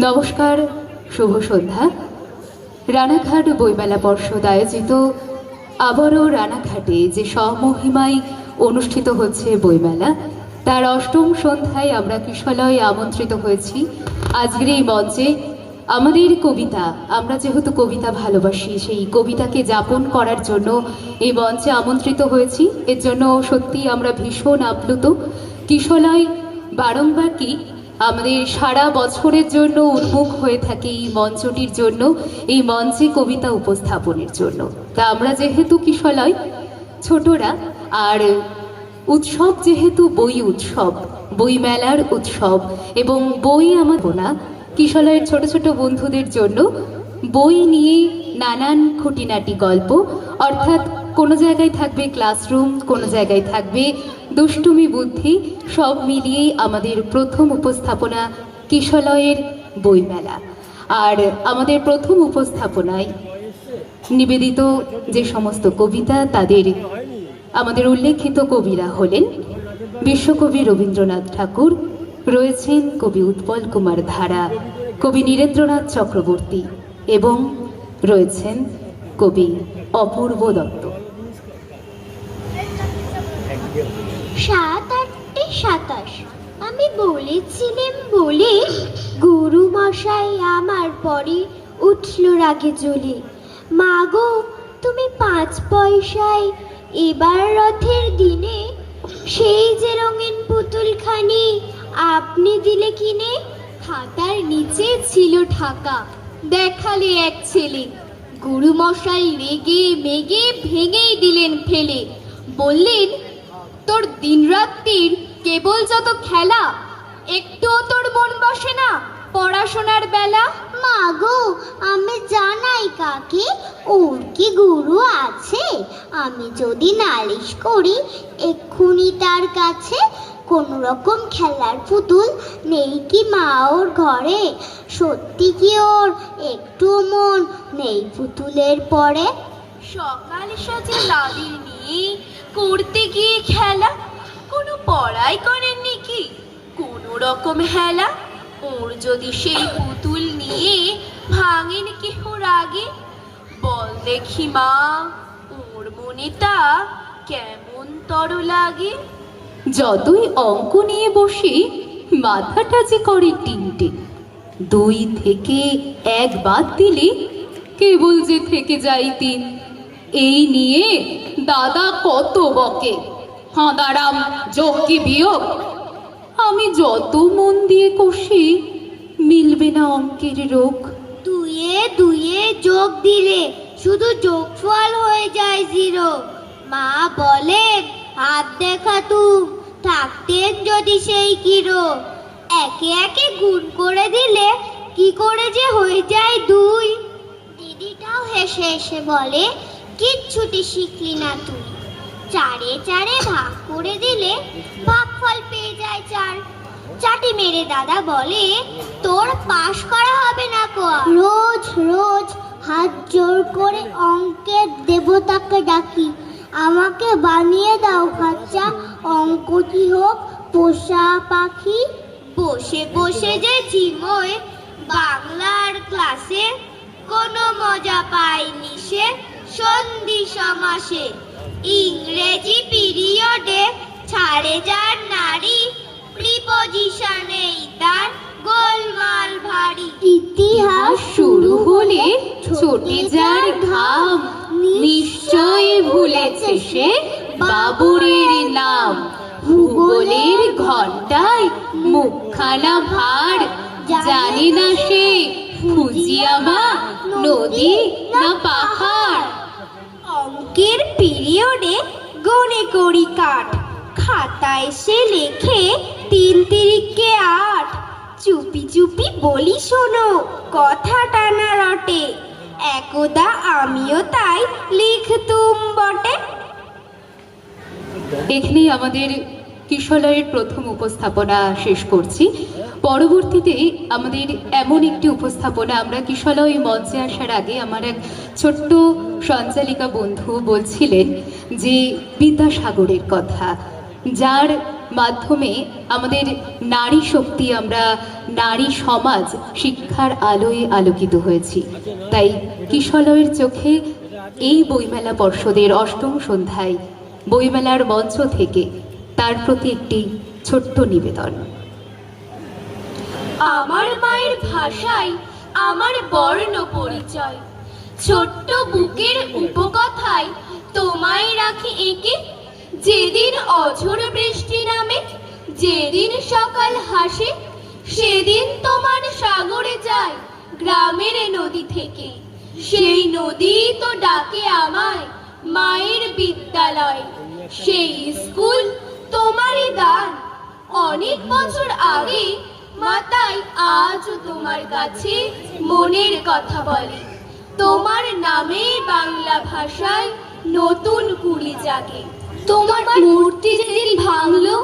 নমস্কার, শুভ সন্ধ্যা। রানাঘাট বইমেলা পর্ষদ আয়োজিত আবারও রানাঘাটে যে স্বমহিমায় অনুষ্ঠিত হচ্ছে বইমেলা, তার অষ্টম সন্ধ্যায় আমরা কিশলয়ে আমন্ত্রিত হয়েছি। আজকের এই মঞ্চে আমাদের কবিতা, আমরা যেহেতু কবিতা ভালোবাসি, সেই কবিতাকে যাপন করার জন্য এই মঞ্চে আমন্ত্রিত হয়েছি। এর জন্য সত্যি আমরা ভীষণ আপ্লুত। কিশলয় বারংবার কি আমাদের সারা বছরের জন্য উন্মুখ হয়ে থাকে এই মঞ্চটির জন্য, এই মঞ্চে কবিতা উপস্থাপনের জন্য। তা আমরা যেহেতু কিশলয় ছোটরা, আর উৎসব যেহেতু বই উৎসব, বইমেলার উৎসব, এবং বই আমার না কিশলয়ের ছোট ছোট বন্ধুদের জন্য বই নিয়ে নানান খুঁটিনাটি গল্প, অর্থাৎ কোনো জায়গায় থাকবে ক্লাসরুম, কোনো জায়গায় থাকবে দুষ্টুমি বুদ্ধি, সব মিলিয়েই আমাদের প্রথম উপস্থাপনা কিশলয়ের বইমেলা। আর আমাদের প্রথম উপস্থাপনায় নিবেদিত যে সমস্ত কবিতা, তাদের আমাদের উল্লেখিত কবিরা হলেন বিশ্বকবি রবীন্দ্রনাথ ঠাকুর, রয়েছেন কবি উৎপল কুমার ধারা, কবি নীরেন্দ্রনাথ চক্রবর্তী, এবং রয়েছেন কবি অপূর্ব দত্ত। 7-8-27 আমি বলেছিলাম বলে গুরু মশাই আমার পরে উঠল রাগে জ্বলে। মা গো, তুমি 5 পয়সায় এবার রথের দিনে সেই যে রঙিন পুতুলখানি আপনি দিলে কিনে। খাতার নিচে ছিল ঢাকা, দেখালে এক ছেলে। গুরু মশাই রেগে মেগে ভেঙেই দিলেন ফেলে। বললেন, তোর দিনরাত্রির কেবল যত খেলা, একটুও তোর মন বসে না পড়াশোনার বেলা। মা গো, আমি জানাই কাকে, ওর কি গুরু আছে? আমি যদি নালিশ করি এক্ষুনি তার কাছে। কোন রকম খেলার পুতুল নেই কি মা ওর ঘরে? সত্যি কি ওর একটু মন নেই পুতুলের পরে? সকাল সাজে লাদির নিয়ে করতে গিয়ে খেলা, কোনো পড়াই করেননি কি কোনো রকম হেলা? ওর যদি সেই পুতুল নিয়ে ভাঙেন কেহ রাগে, বল দেখি মা ওর মনেটা কেমন তর লাগে। যতই অঙ্ক নিয়ে বসি মাথাটা যে করে টিনটে, 2 থেকে 1 বাদ দিলে কেবল যে থেকে যাই 3। এই নিয়ে দাদা কত বকে, হাঁদারাম যোগ কি বিয়োগ। আমি যত মন দিয়ে কষি মিলবে না অঙ্কের রোগ। দুয়ে দুয়ে যোগ দিলে শুধু যোগফল হয়ে যায় 0। মা বলেন, হাত দেখা তুম থাকতেন যদি সেই কিরো। একে একে গুণ করে দিলে কি করে যে হয়ে যায় 2। দিদিটাও হেসে হেসে বলে, কিচ্ছুটি শিখলি না তুই। 4-এ 4-এ ভাগ করে দিলে ভাগফল পেয়ে যায় 4। চাটি মেরে দাদা বলে, তোর পাশ করা হবে না কো। রোজ রোজ হাত জোর করে অঙ্কের দেবতাকে ডাকি, আমাকে বানিয়ে দাও বাচ্চা, অঙ্কটি হোক পোষা পাখি। বসে বসে যে ঝিমোয় বাংলার ক্লাসে, কোনো মজা পাইনি সে সন্ধি সমাসে। ইংরেজি পিরিয়ডে ছাড়ে যার নারী, প্রিপজিশনেই তার গোলমাল ভারী। ইতিহাস শুরু হলে ছোটে যার ঘাম, নিশ্চয় ভুলেছে সে বাবুরের নাম। ভূগোলের ঘন্টায় মুখখানা ভার, জানে না সে ফুজিয়ামা নদী না পাহাড়। অঙ্কের পিরিয়ডে গনে করি কাঠ, খাতায় সে লেখে 3 তিরিকে 8। চুপি চুপি বলি শোনো, কথাটা না রটে, একদা আমিও তাই লিখতুম বটে। এখানেই আমাদের কিশলয়ের প্রথম উপস্থাপনা শেষ করছি। পরবর্তীতে আমাদের এমন একটি উপস্থাপনা, আমরা কিশলয় মঞ্চে আসার আগে আমার এক ছোট্ট সঞ্চালিকা বন্ধু বলছিলেন যে বিদ্যাসাগরের কথা, যার মাধ্যমে আমাদের নারী শক্তি, আমরা নারী সমাজ শিক্ষার আলোয় আলোকিত হয়েছি। তাই কিশলয়ের চোখে এই বইমেলা পর্ষদের অষ্টম সন্ধ্যায় বইমেলার মঞ্চ থেকে তার প্রতি একটি ছোট্ট নিবেদন। আমার মায়ের ভাষায় আমার বর্ণ পরিচয়, ছোট্ট বুকের উপকথায় তোমায় রাখি এঁকে। যেদিন অঝোর বৃষ্টি নামে, যেদিন সকাল হাসে, সেদিন তোমার সাগরে যায় গ্রামের নদী থেকে। সেই নদী তো ডাকে আমায় মায়ের বিদ্যালয়, সেই স্কুল তোমারই দান। অনেক বছর আগে মাতাই আজও তোমার কাছে মনের কথা বলে। তোমার নামে বাংলা ভাষায় নতুন কুড়ি জাগে। তোমার মূর্তি যেদিন ভাঙলো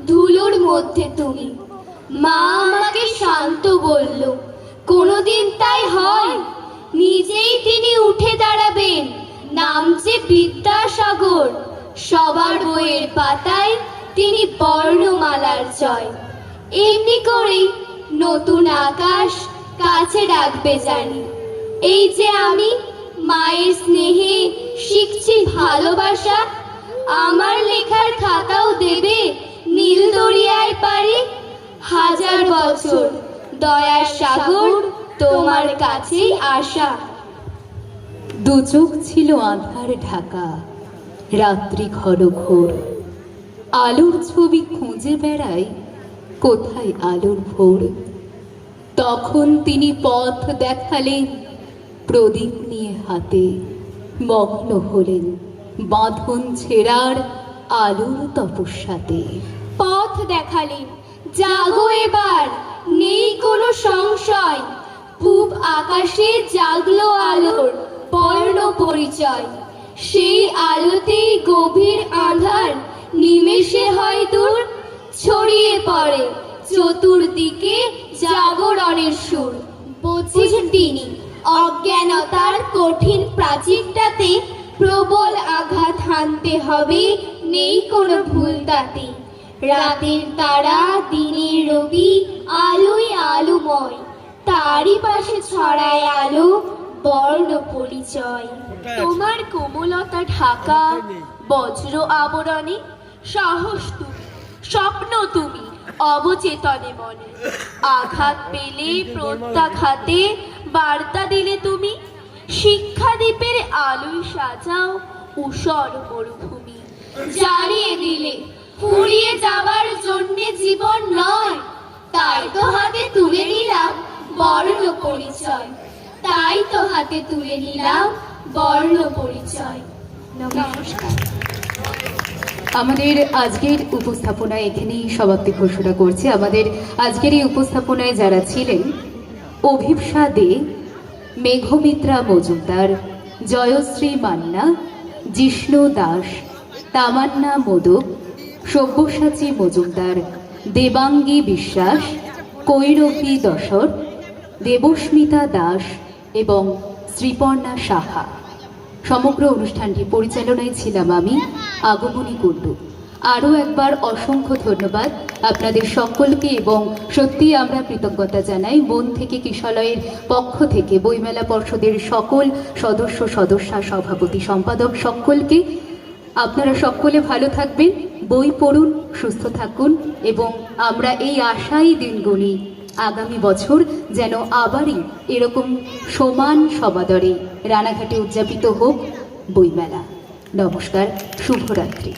ধুলোর মধ্যে তুমি, মা আমাকে শান্ত বলল, কোনোদিন তাই হয়? নিজেই তিনি উঠে দাঁড়াবেন, নাম যে বিদ্যাসাগর। সবার বইয়ের পাতায় তিনি বর্ণমালার জয়। এমনি করেই নতুন আকাশ কাছে ডাকবে জানি। এই যে আমি মায়ের স্নেহে শিখছি ভালোবাসা, আমার লেখার খাতাও দেবে নীল দরিয়ায় পারি। হাজার বছর দয়ার সাগর তোমার কাছেই আসা। দু চোখ ছিল আঁধার ঢাকা, রাত্রি ঘন ঘোর। আলোর ছবি খুঁজে বেড়াই, কোথায় আলোর ভোর। তখন তিনি পথ দেখালেন প্রদীপ নিয়ে হাতে, মগ্ন হলেন বাঁধন ছেঁড়ার আলোর তপস্যাতে। পথ দেখালেন, জাগো এবার, নেই কোনো সংশয়। পূব আকাশে জাগলো আলোর বর্ণ পরিচয়। সেই আলোতেই গভীর আঁধার নিমেষে হয় দূর। ছড়িয়ে পড়ে চতুর্দিকে জাগরণের সুর। বুঝেন তিনি অজ্ঞানতার কঠিন প্রাচীরটাতে প্রবল আঘাত হানতে হবে, নেই কোনো ভুল তাতে। রাতের তারা দিনের রবি, আলোয় আলোময়, তারই পাশে ছড়ায় আলো বর্ণ পরিচয়। তোমার কোমলতা ঢাকা বজ্র আবরণে, সাহস তুমি, স্বপ্ন তুমি অবচেতনে মনে। আঘাত পেলে প্রত্যাঘাতে বার্তা দিলে তুমি। শিক্ষাদীপের আলোয় সাজাও ঊষর মরুভূমি। জ্বালিয়ে দিলে ফুরিয়ে যাবার জন্যে জীবন নয়, তাই তো হাতে তুলে নিলাম বর্ণ পরিচয়। তাই তো হাতে তুলে নিলাম বর্ণ পরিচয়। নমস্কার। আমাদের আজকের উপস্থাপনায় এখানেই সমাপ্তি ঘোষণা করছি। আমাদের আজকের এই উপস্থাপনায় যারা ছিলেন, অভিপ্সা দে, মেঘমিত্রা মজুমদার, জয়শ্রী মান্না, জিষ্ণু দাস, তামান্না মোদক, সব্যসাচী মজুমদার, দেবাঙ্গী বিশ্বাস, কৈরবী দশর, দেবস্মিতা দাস এবং শ্রীপর্ণা সাহা। সমগ্র অনুষ্ঠানটি পরিচালনায় ছিলাম আমি, আগমনী কুণ্ডু। আরও একবার অসংখ্য ধন্যবাদ আপনাদের সকলকে, এবং সত্যি আমরা কৃতজ্ঞতা জানাই মন থেকে কিশলয়ের পক্ষ থেকে বইমেলা পর্ষদের সকল সদস্য, সদস্যা, সভাপতি, সম্পাদক সকলকে। আপনারা সকলে ভালো থাকবেন, বই পড়ুন, সুস্থ থাকুন, এবং আমরা এই আশাই দিন গুনি আগামী বছর যেন আবারই এরকম সমান সমাদরে রানাঘাটে উদযাপিত হোক বইমেলা। নমস্কার, শুভরাত্রি।